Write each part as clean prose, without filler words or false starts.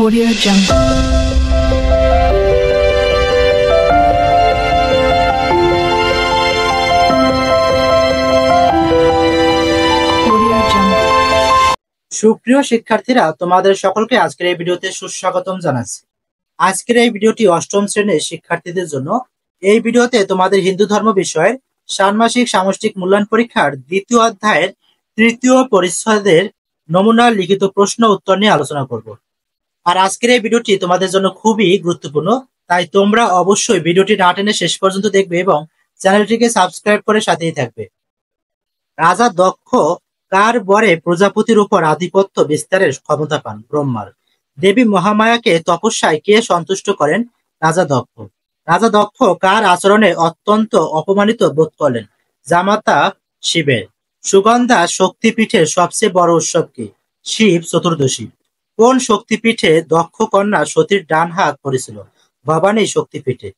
Audio Jungle. সুপ্রিয় শিক্ষার্থীরা, তোমাদের সকলকে আজকের এই ভিডিওতে সুস্বাগতম জানাচ্ছি। আজকের এই ভিডিওটি অষ্টম শ্রেণীর শিক্ষার্থীদের জন্য। এই ভিডিওতে তোমাদের হিন্দু ধর্ম বিষয়ের ষান্মাসিক সামষ্টিক মূল্যায়ন পরীক্ষার দ্বিতীয় অধ্যায়ের তৃতীয় পরিচ্ছেদের নমুনা লিখিত প্রশ্ন উত্তর নিয়ে আলোচনা করব। আর আজকের এই ভিডিওটি তোমাদের জন্য খুবই গুরুত্বপূর্ণ, তাই তোমরা অবশ্যই ভিডিওটি না টেনে শেষ পর্যন্ত দেখবে এবং চ্যানেলটিকে সাবস্ক্রাইব করে সাথেই থাকবে। রাজা দক্ষ কার বরে প্রজাপতির উপর আধিপত্য বিস্তারের ক্ষমতা পান? ব্রহ্মার। দেবী মহামায়াকে তপস্যায় কে সন্তুষ্ট করেন? রাজা দক্ষ। রাজা দক্ষ কার আচরণে অত্যন্ত অপমানিত বোধ করলেন? জামাতা শিবের। সুগন্ধা শক্তিপীঠের সবচেয়ে বড় উৎসব কি? শিব চতুর্দশী। কোন শক্তিপীঠে দক্ষ কন্যা সতীর ডান হাত পড়েছিল? ভবানী শক্তিপীঠে।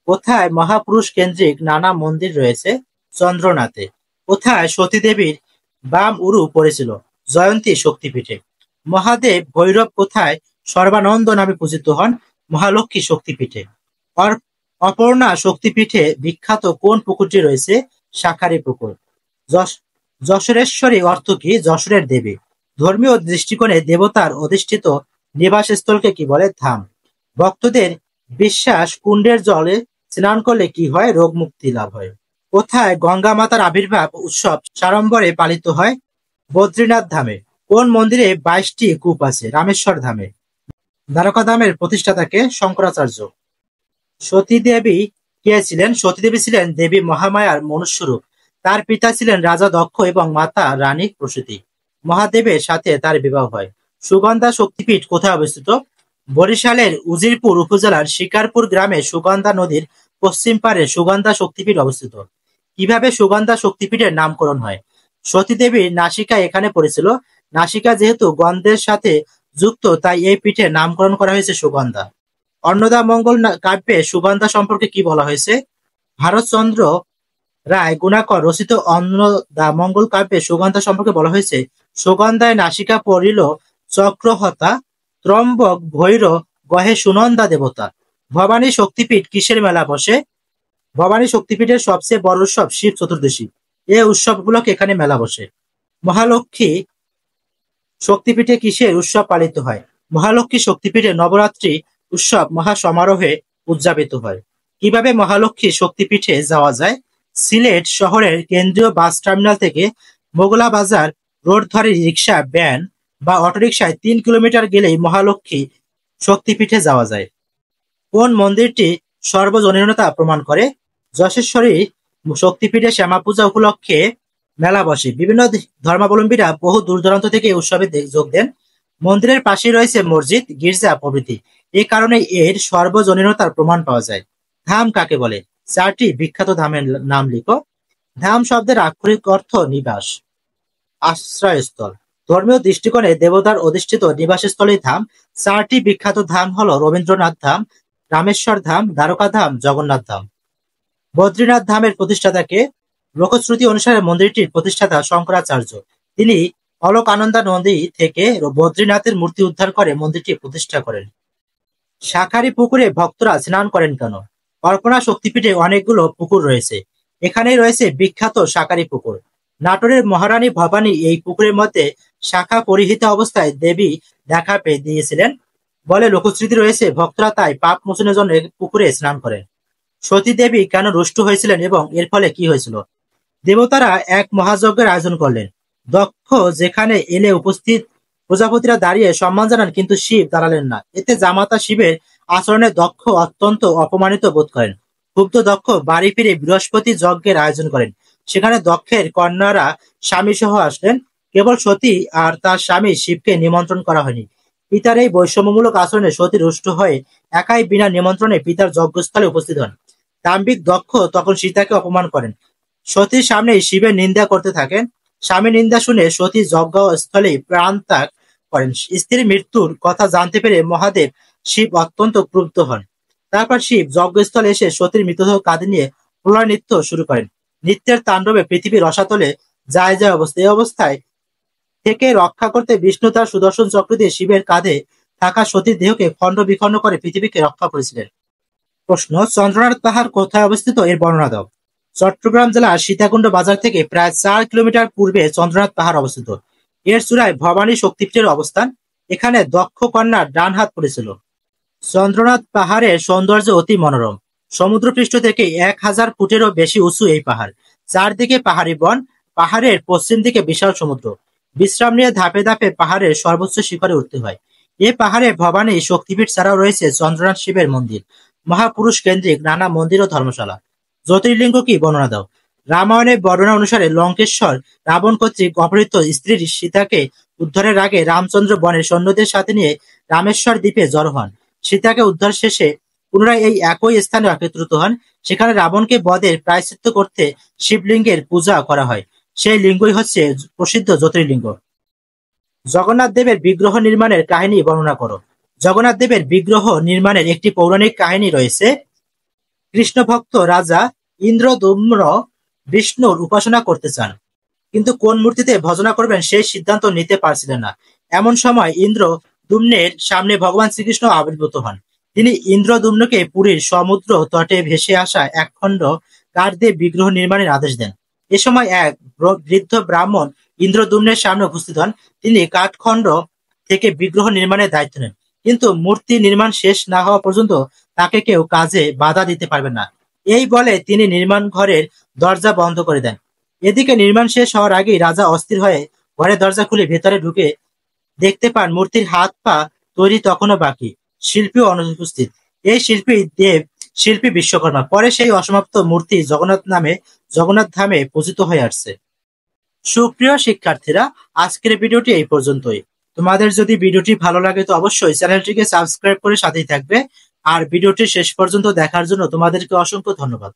কোথায় মহাপুরুষ কেন্দ্রিক নানা মন্দির রয়েছে? চন্দ্রনাথে। কোথায় সতীদেবীর বাম উরু পড়েছিল? জয়ন্তী শক্তিপীঠে। মহাদেব ভৈরব কোথায় সর্বানন্দ নামে পূজিত হন? মহালক্ষ্মী শক্তিপীঠে। অপর্ণা শক্তিপীঠে বিখ্যাত কোন পুকুরটি রয়েছে? শাঁখারি পুকুর। যশোরেশ্বরী অর্থ কি? যশোরের দেবী। ধর্মীয় দৃষ্টিকোণে দেবতার অধিষ্ঠিত নিবাসস্থলকে কি বলে? ধাম। ভক্তদের বিশ্বাস কুণ্ডের জলে স্নান করলে কি হয়? রোগ মুক্তি লাভ হয়। কোথায় গঙ্গা মাতার আবির্ভাব উৎসব সাড়ম্বরে পালিত হয়? বদ্রীনাথ ধামে। কোন মন্দিরে 22টি কূপ আছে? রামেশ্বর ধামে। দ্বারকা ধামের প্রতিষ্ঠাতাকে? শঙ্করাচার্য। সতী দেবী কে ছিলেন? সতীদেবী ছিলেন দেবী মহামায়ার মনুষ্যরূপ। তার পিতা ছিলেন রাজা দক্ষ এবং মাতা রানী প্রসূতি। মহাদেবের সাথে তার বিবাহ হয়। সুগন্ধা শক্তিপীঠ কোথায় অবস্থিত? বরিশালের উজিরপুর উপজেলার শিকারপুর গ্রামে সুগন্ধা নদীর পশ্চিম পারে সুগন্ধা শক্তিপীঠ অবস্থিত। কিভাবে সুগন্ধা শক্তিপীঠের নামকরণ হয়? সতীদেবীর নাসিকা এখানে পড়েছিল। নাসিকা যেহেতু গন্ধের সাথে যুক্ত, তাই এই পীঠের নামকরণ করা হয়েছে সুগন্ধা। অন্নদা মঙ্গল কাব্যে সুগন্ধা সম্পর্কে কি বলা হয়েছে? ভারতচন্দ্র রায় গুণাকর রচিত অন্নদা মঙ্গল কাব্যে সুগন্ধা সম্পর্কে বলা হয়েছে, সুগন্ধায় নাসিকা পড়িল চক্রহতা, ত্রম্বক ভৈর গহে সুনন্দা দেবতা। ভবানী শক্তিপীঠ কিসের মেলা বসে? ভবানী শক্তিপীঠের সবচেয়ে বড় উৎসব শিব চতুর্দশী। এই উৎসব উপলক্ষে এখানে মেলা বসে। মহালক্ষ্মী শক্তিপীঠে কিসের উৎসব পালিত হয়? মহালক্ষ্মী শক্তিপীঠে নবরাত্রি উৎসব মহা সমারোহে উদযাপিত হয়। কিভাবে মহালক্ষ্মী শক্তিপীঠে যাওয়া যায়? সিলেট শহরের কেন্দ্রীয় বাস টার্মিনাল থেকে মোগলা বাজার রোড ধরে রিক্সা, ভ্যান বা অটোরিকশায় 3 কিলোমিটার গেলেই মহালক্ষ্মী শক্তিপীঠে যাওয়া যায়। কোন মন্দিরটি সর্বজনীনতা প্রমাণ করে? যশেশ্বরী শক্তিপীঠে শ্যামা পূজা উপলক্ষে মেলা বসে। বিভিন্ন ধর্মাবলম্বীরা বহু দূর দূরান্ত থেকে এই উৎসবে যোগ দেন। মন্দিরের পাশেই রয়েছে মসজিদ, গির্জা প্রভৃতি। এই কারণে এর সর্বজনীনতার প্রমাণ পাওয়া যায়। ধাম কাকে বলে? 4টি বিখ্যাত ধামের নাম লিখো। ধাম শব্দের আক্ষরিক অর্থ নিবাস, আশ্রয়স্থল। ধর্মীয় দৃষ্টিকোণে দেবতার অধিষ্ঠিত নিবাসস্থলই ধাম। 4টি বিখ্যাত ধাম হলো রবীন্দ্রনাথ ধাম, রামেশ্বর ধাম, দ্বারকা ধাম, জগন্নাথ ধাম। বদ্রীনাথ ধামের প্রতিষ্ঠাতাকে? লোকশ্রুতি অনুসারে মন্দিরটির প্রতিষ্ঠাতা শঙ্করাচার্য। তিনি অলকানন্দা নদী থেকে বদ্রীনাথের মূর্তি উদ্ধার করে মন্দিরটি প্রতিষ্ঠা করেন। শাঁখারি পুকুরে ভক্তরা স্নান করেন কেন? কল্পনা শক্তিপীঠে অনেকগুলো পুকুর রয়েছে। এখানেই রয়েছে বিখ্যাত শাঁখারি পুকুর। নাটোরের মহারানী ভবানী এই পুকুরের মধ্যে শাখা পরিহিত অবস্থায় দেবী দেখা পেয়ে দিয়েছিলেন বলে লোকশ্রুতি রয়েছে। ভক্তরা তাই পাপ মোচনের জন্য পুকুরে স্নান করেন। সতী দেবী কেন রুষ্ট হয়েছিলেন এবং এর ফলে কি হয়েছিল? দেবতারা এক মহাযজ্ঞের আয়োজন করলেন। দক্ষ যেখানে এলে উপস্থিত প্রজাপতিরা দাঁড়িয়ে সম্মান জানান, কিন্তু শিব দাঁড়ালেন না। এতে জামাতা শিবের আচরণে দক্ষ অত্যন্ত অপমানিত বোধ করেন। ক্ষুব্ধ দক্ষ বাড়ি ফিরে বৃহস্পতি যজ্ঞের আয়োজন করেন। সেখানে দক্ষের কন্যারা স্বামী সহ আসলেন। কেবল সতী আর তার স্বামী শিবকে নিমন্ত্রণ করা হয়নি। পিতার এই বৈষম্যমূলক আচরণে সতী রুষ্ট হয়ে একাই বিনা নিমন্ত্রণে পিতার যজ্ঞস্থলে উপস্থিত হন। দাম্ভিক দক্ষ তখন সীতাকে অপমান করেন। সতীর সামনে শিবের নিন্দা করতে থাকেন। স্বামী নিন্দা শুনে সতী যজ্ঞস্থলে প্রাণ ত্যাগ করেন। স্ত্রীর মৃত্যুর কথা জানতে পেরে মহাদেব শিব অত্যন্ত ক্রুদ্ধ হন। তারপর শিব যজ্ঞস্থলে এসে সতীর মৃতদেহ কাঁধে নিয়ে প্রলয় নৃত্য শুরু করেন। নৃত্যের তাণ্ডবে পৃথিবী রসাতলে যায় যায় অবস্থা। এই অবস্থায় থেকে রক্ষা করতে বিষ্ণু তার সুদর্শন চক্র দিয়ে শিবের কাঁধে থাকা সতীর দেহকে খণ্ড বিখণ্ড করে পৃথিবীকে রক্ষা করেছিলেন। প্রশ্ন, চন্দ্রনাথ পাহাড় কোথায় অবস্থিত এর বর্ণনা দাও। চট্টগ্রাম জেলার সীতাকুণ্ড বাজার থেকে প্রায় 4 কিলোমিটার পূর্বে চন্দ্রনাথ পাহাড় অবস্থিত। এর চূড়ায় ভবানী শক্তিপীঠের অবস্থান। এখানে দক্ষ কন্যার ডান হাত পড়েছিল। চন্দ্রনাথ পাহাড়ের সৌন্দর্য অতি মনোরম। সমুদ্রপৃষ্ঠ থেকে 1000 ফুটেরও বেশি উঁচু এই পাহাড়। চারদিকে পাহাড়ি বন, পাহাড়ের পশ্চিম দিকে বিশাল সমুদ্র। বিশ্রাম নিয়ে ধাপে ধাপে পাহাড়ের সর্বোচ্চ শিখরে উঠতে হয়। এ পাহাড়ে ভবানী শক্তিপীঠ ছাড়াও রয়েছে চন্দ্রনাথ শিবের মন্দির, মহাপুরুষ কেন্দ্রিক নানা মন্দির ও ধর্মশালা। জ্যোতির্লিঙ্গ কি বর্ণনা দাও। রামায়ণের বর্ণনা অনুসারে লঙ্কেশ্বর রাবণ কর্তৃক অপহৃত স্ত্রী সীতাকে উদ্ধারের আগে রামচন্দ্র বনের সৈন্যদের সাথে নিয়ে রামেশ্বর দ্বীপে জড়ো হন। সীতাকে উদ্ধার শেষে পুনরায় এই একই স্থানে একত্রিত হন। সেখানে রাবণকে বধের প্রায়শ্চিত্ত করতে শিবলিঙ্গের পূজা করা হয়। সেই লিঙ্গই হচ্ছে প্রসিদ্ধ জ্যোতির্লিঙ্গ। জগন্নাথ দেবের বিগ্রহ নির্মাণের কাহিনী বর্ণনা করো। জগন্নাথ দেবের বিগ্রহ নির্মাণের একটি পৌরাণিক কাহিনী রয়েছে। কৃষ্ণভক্ত রাজা ইন্দ্রদম্ন বিষ্ণুর উপাসনা করতে চান, কিন্তু কোন মূর্তিতে ভজনা করবেন সেই সিদ্ধান্ত নিতে পারছিলেন না। এমন সময় ইন্দ্রদুম্নের সামনে ভগবান শ্রীকৃষ্ণ আবির্ভূত হন। তিনি ইন্দ্রদুম্নকে পুরীর সমুদ্র তটে ভেসে আসা একখণ্ড কাঠ দিয়ে বিগ্রহ নির্মাণের আদেশ দেন। এ সময় এক বৃদ্ধ ব্রাহ্মণ ইন্দ্রদুম্নের সামনে উপস্থিত হন। তিনি কাঠখণ্ড থেকে বিগ্রহ নির্মাণের দায়িত্ব নেন, কিন্তু মূর্তি নির্মাণ শেষ না হওয়া পর্যন্ত তাকে কেউ কাজে বাধা দিতে পারবে না। এই বলে তিনি নির্মাণ ঘরের দরজা বন্ধ করে দেন। এদিকে নির্মাণ শেষ হওয়ার আগেই রাজা অস্থির হয়ে ঘরের দরজা খুলে ভেতরে ঢুকে দেখতে পান মূর্তির হাত পা তৈরি তখনও বাকি, শিল্পীও অনুপস্থিত। এই শিল্পী বিশ্বকর্মা। পরে সেই অসমাপ্ত মূর্তি জগন্নাথ ধামে পূজিত হয়ে আসছে। সুপ্রিয় শিক্ষার্থীরা, আজকের ভিডিওটি এই পর্যন্তই। তোমাদের যদি ভিডিওটি ভালো লাগে তো অবশ্যই চ্যানেলটিকে সাবস্ক্রাইব করে সাথেই থাকবে। আর ভিডিওটি শেষ পর্যন্ত দেখার জন্য তোমাদেরকে অসংখ্য ধন্যবাদ।